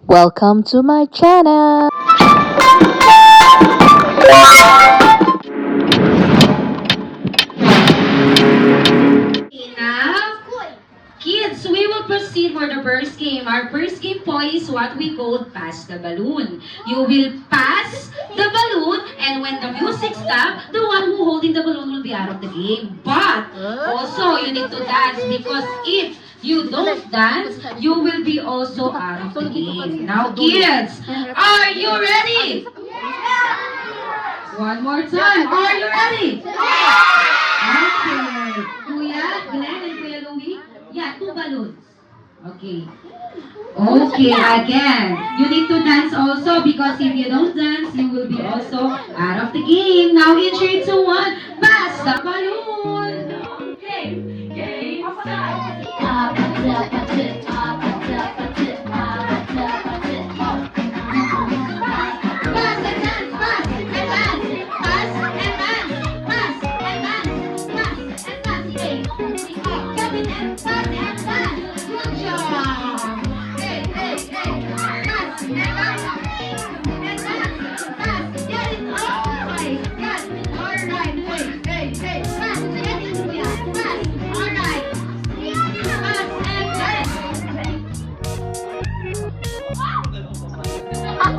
Welcome to my channel! Enough. Kids, we will proceed for the first game. Our first game po is what we call pass the balloon. You will pass the balloon, and when the music stops, the one who holding the balloon will be out of the game. But also, you need to dance because if you don't dance, you will be also out of the game. Now, kids, are you ready? One more time. Are you ready? Okay. Kuya Glenn and Kuya Louie? Yeah, two balloons. Okay. Okay, again. You need to dance also because if you don't dance, you will be also out of the game. Now in 3, 2, 1, pass the balloon. Okay. Pass and dance, pass and dance, pass and dance, pass and dance, pass and dance. Hey, Kevin and pass and dance. Good job. Hey, hey, hey, pass and dance, and dance, pass. Get it right. Yes. All right. Hey, hey, hey, pass. Get it. Yeah, pass. All right. Pass and dance.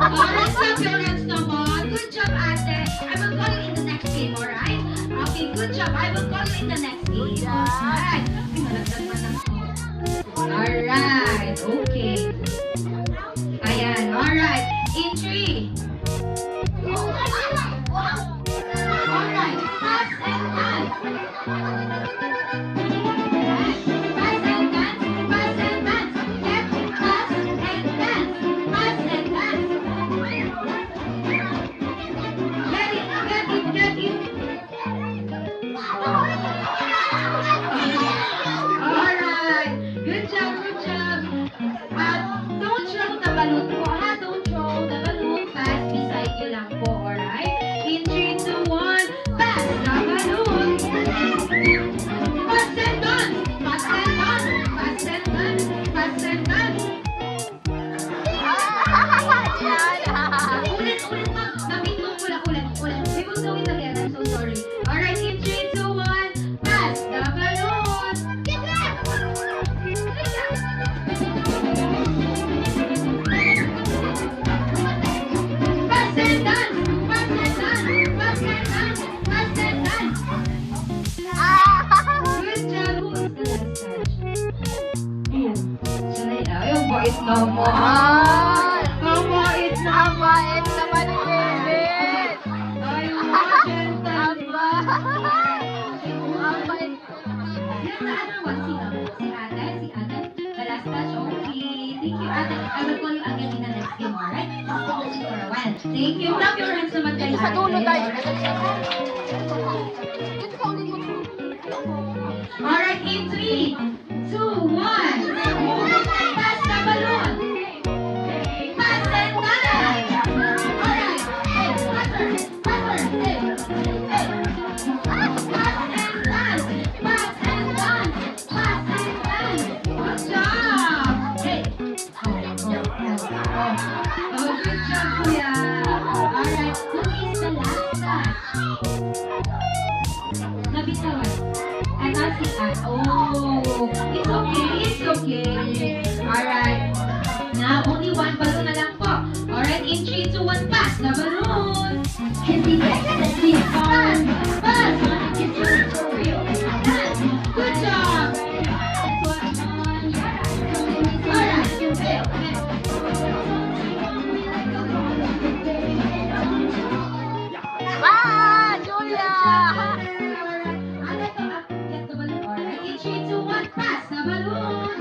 Alright, clap your hands naman. Good job, ate. I will call you in the next game, alright? Okay, good job. I will call you in the next game. Alright. Alright, okay. Ayan, alright. In 3. Alright, pass and dance. Pass and dance, pass and dance. Get pass and dance, pass and dance. Get it, get it, get it. Alright, good job, good job. Don't throw the balloon po, ha? Don't throw the balloon. Pass beside you lang po, alright? In 3, 2, 1, pass the balloon. Pass and dance, pass and dance, pass and dance, pass and dance. Ulit, ma'am. Nabitlong ko lang, ulit. We will do it again. I'm so sorry. Alright, in 3, 2, 1, pass the balloon. Pass and dance, pass and dance, pass and dance, pass and dance. Good job. Who is the last touch? Ayan. Sanay na. Yung bait naman. Ang bait naman. Ay, mga gentle. Yan na ano ba? Si ate? The last touch? Okay. Thank you, ate. I will call you again in the next game, alright? I'll call you for a while. Thank you. Clap your hands naman kay ate. Alright, in 3, 2, 1. Pass the balloon. Pass and dance. Alright. Hey, passer. Hey, hey. Pass and dance. Pass and dance. Pass and dance. Good job. Hey. Oh, good job, kuya. Alright, who is the last touch? Nabitawan. And that's it. Oh, it's okay. Alright. Now, only one balloon na lang po. Alright, in 3, 2, 1, pass the balloon. Pass. Good job. Alright. Get the balloon. Alright, in 3, 2, 1, pass the balloon.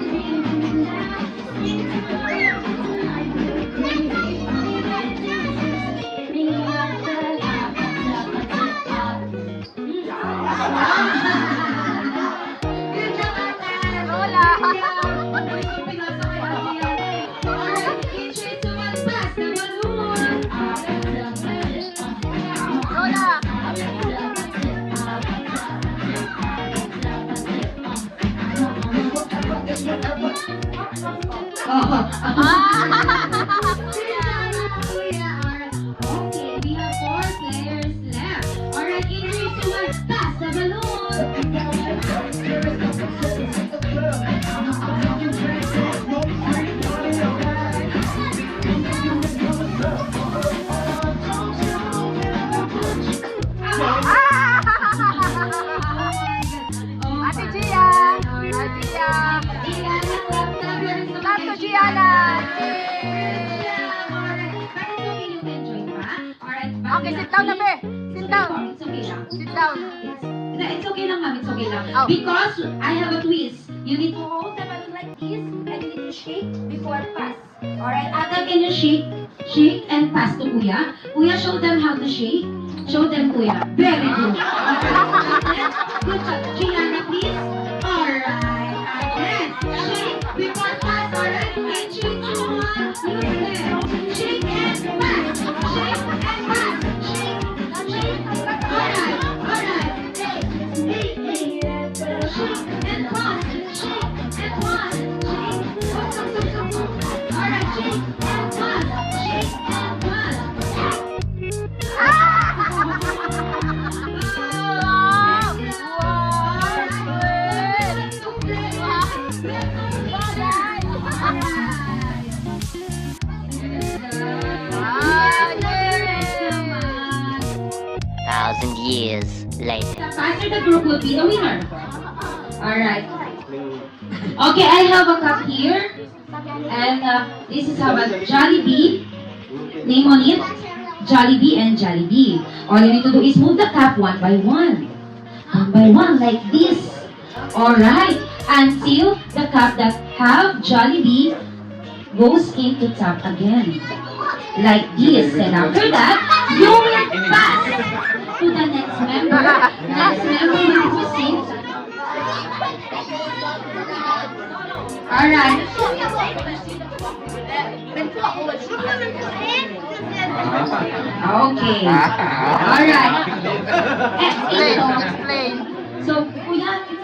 Okay, sit down na, be. Sit down. It's okay lang. Sit down. It's okay lang, ma'am. It's okay lang. Oh. Because I have a twist. You need to hold the balloon like this, and you need to shake before pass. Alright, Ate, can you shake and pass to Kuya? Kuya, show them how to shake. Show them, Kuya. Very good. Good job. Gianna, please. Alright, again. Shake before pass. Alright, in 3, 2, 1. Shake and pass. Shake and pass. Shake. Alright. Shake and pass. Shake and pass. Alright, shake and pass. Shake and pass. Thousand years later. The faster the group will be the winner. Alright. Okay, I have a cup here. And this is how a Jollibee. Name on it. Jollibee and Jollibee. All you need to do is move the cup one by one. One by one, like this. Alright. Until the cup that have Jollibee goes into top again. Like this. And after that, you will pass to the next member. Next member will proceed. Alright. Okay. Alright. Explain, explain. So, Kuya, you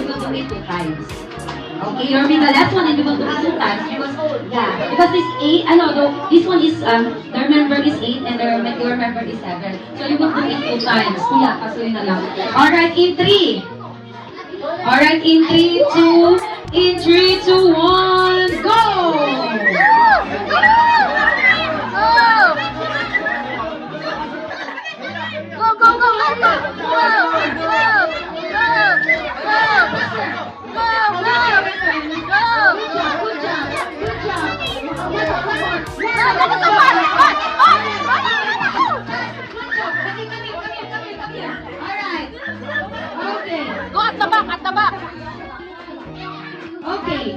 will do it 2 times. Okay, you'll be the last one and you will do it 2 times because this 8, this one is, the remember is 8 and the remember is 7. So you will do it 2 times. Kuya, kaso yun na lang. Alright, in 3. Alright, in 3, 2, 1, go! Go at the back, at the back. Okay.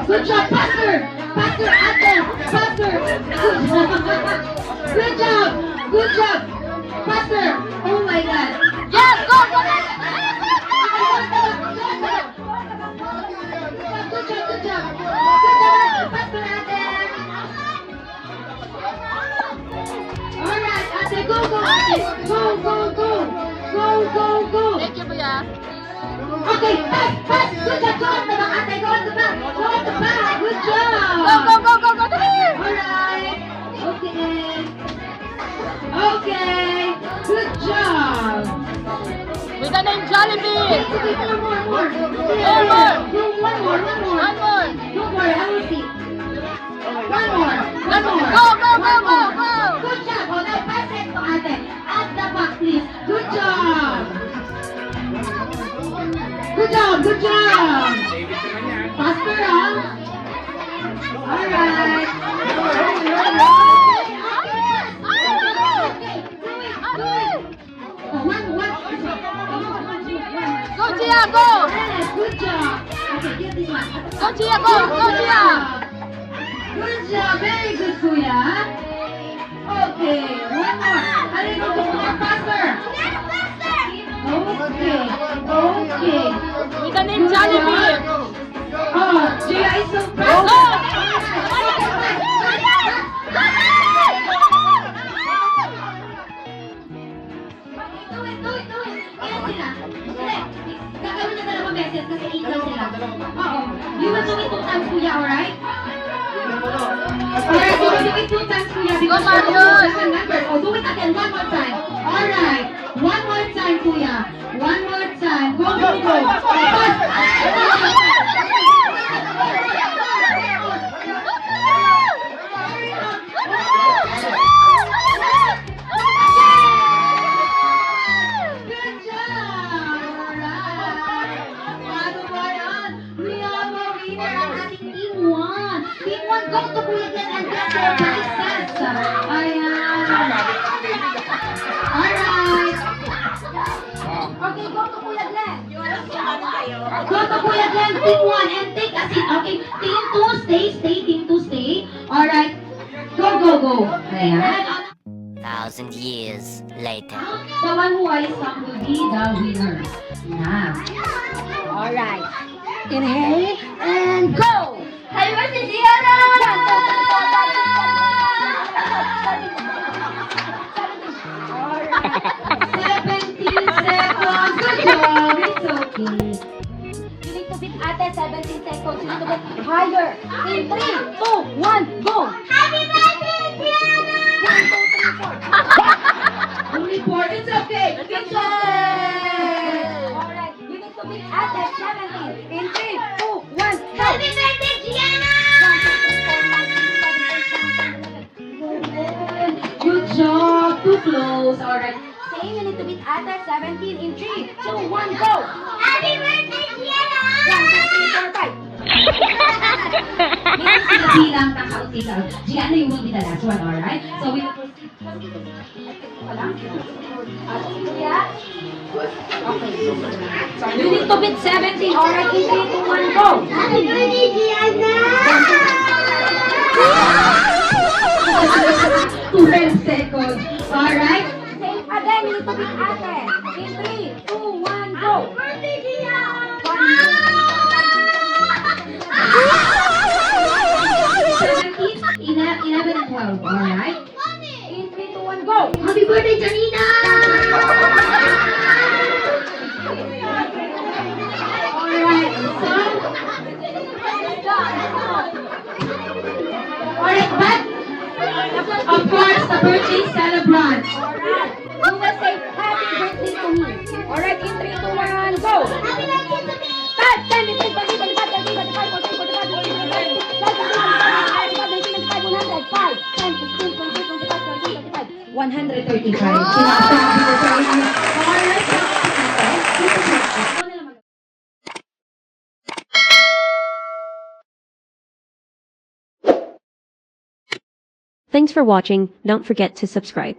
Good job, Pastor! Pastor, Ate! Pastor! Good job! Good job! Pastor! Oh my God! Yes, go, go. Good job, good job! Good job, Pastor Ate! Alright, Ate, go, go, Ate! Go, go, go! Go, go, go! Thank you, Kuya. Okay, pass! Good job! Go at the back, Ate! Go at the back! Go at the back! Good job! Go, go, go, go, go. Alright! Okay! Okay! Good job! With the name Jollibee. It's okay, more, more! One more. One more! One more. Don't worry, I will see. One more! One more! Go, go, go, go, go. Good job! Oh, now pass it to Ate. At the back, please. Good job! Good job! Good job! Faster, huh? Alright. Go, Gia, go. Good job. Okay, get this one. Go, Gia, go. Go, Gia. Good job. Very good, Kuya. Okay, one more. A little bit more faster. Okay, okay. With the name Jollibee. Oh, Gia is so Go. fast. Do it. Kaya sila. Hindi. Gagawin niya 2 beses kasi 8 lang sila. Oo. You will do it 2 times, Kuya, alright? Alright, you will do it 2 times, Kuya, because Go, you're the Marcos. member. Oh, do it again, 1 more time. Alright. 1 more time, Kuya. 1 more time. Go, go, go. Good job! Alright! Paano ba yan? We have a winner ang ating team 1, go to Kuya Glenn and get your prizes. Ayan. Alright. Okay, go to Kuya Glenn. Go to Kuya Glenn, team 1 and take a seat. Okay, team 2, stay, team 2, stay. Alright. Go. Ayan. 1,000 years later. The one who I sung will be the winner. Now. Alright. Inhale and go! Happy birthday, Gianna! Alright. 17 seconds. Good job. It's okay. You need to beat Ate 17 seconds. You need to get higher. In 3, 2, 1, go! Happy birthday, Gianna! 1, 2, 3, 4. Only 4. It's okay. It's okay. Alright. You need to beat Ate 17. In 3, 2, 1, go! Happy birthday, Gianna! Good job. Too close. Alright. Same. You need to beat Ate 17. In 3, 2, 1, go! Happy birthday, Gianna! 1, 2, 3, 4, 5. Mayroon sila bilang takaw-tikaw. Gianna, you will be the last one, alright? So we will proceed. Okay. You need to beat 17, alright? In 3, 2, 1, go! Happy birthday, Gianna! 12 seconds, alright? Same again, you need to beat Ate. In 3, 2, 1, go! Happy birthday, Gianna! 17, 11, and 12, alright? In 3, 2, 1, go! Happy birthday, Janina! Alright, but of course, the birthday celebrant. Alright, you will say happy birthday to me. Alright, in 3, 2, 1, go! Happy birthday to me! 10, 15, 20, 25, 30, 35, 40, 45, 50, 5, 10, 15, 20, 25, 30, 35, 135. Thanks for watching. Don't forget to subscribe.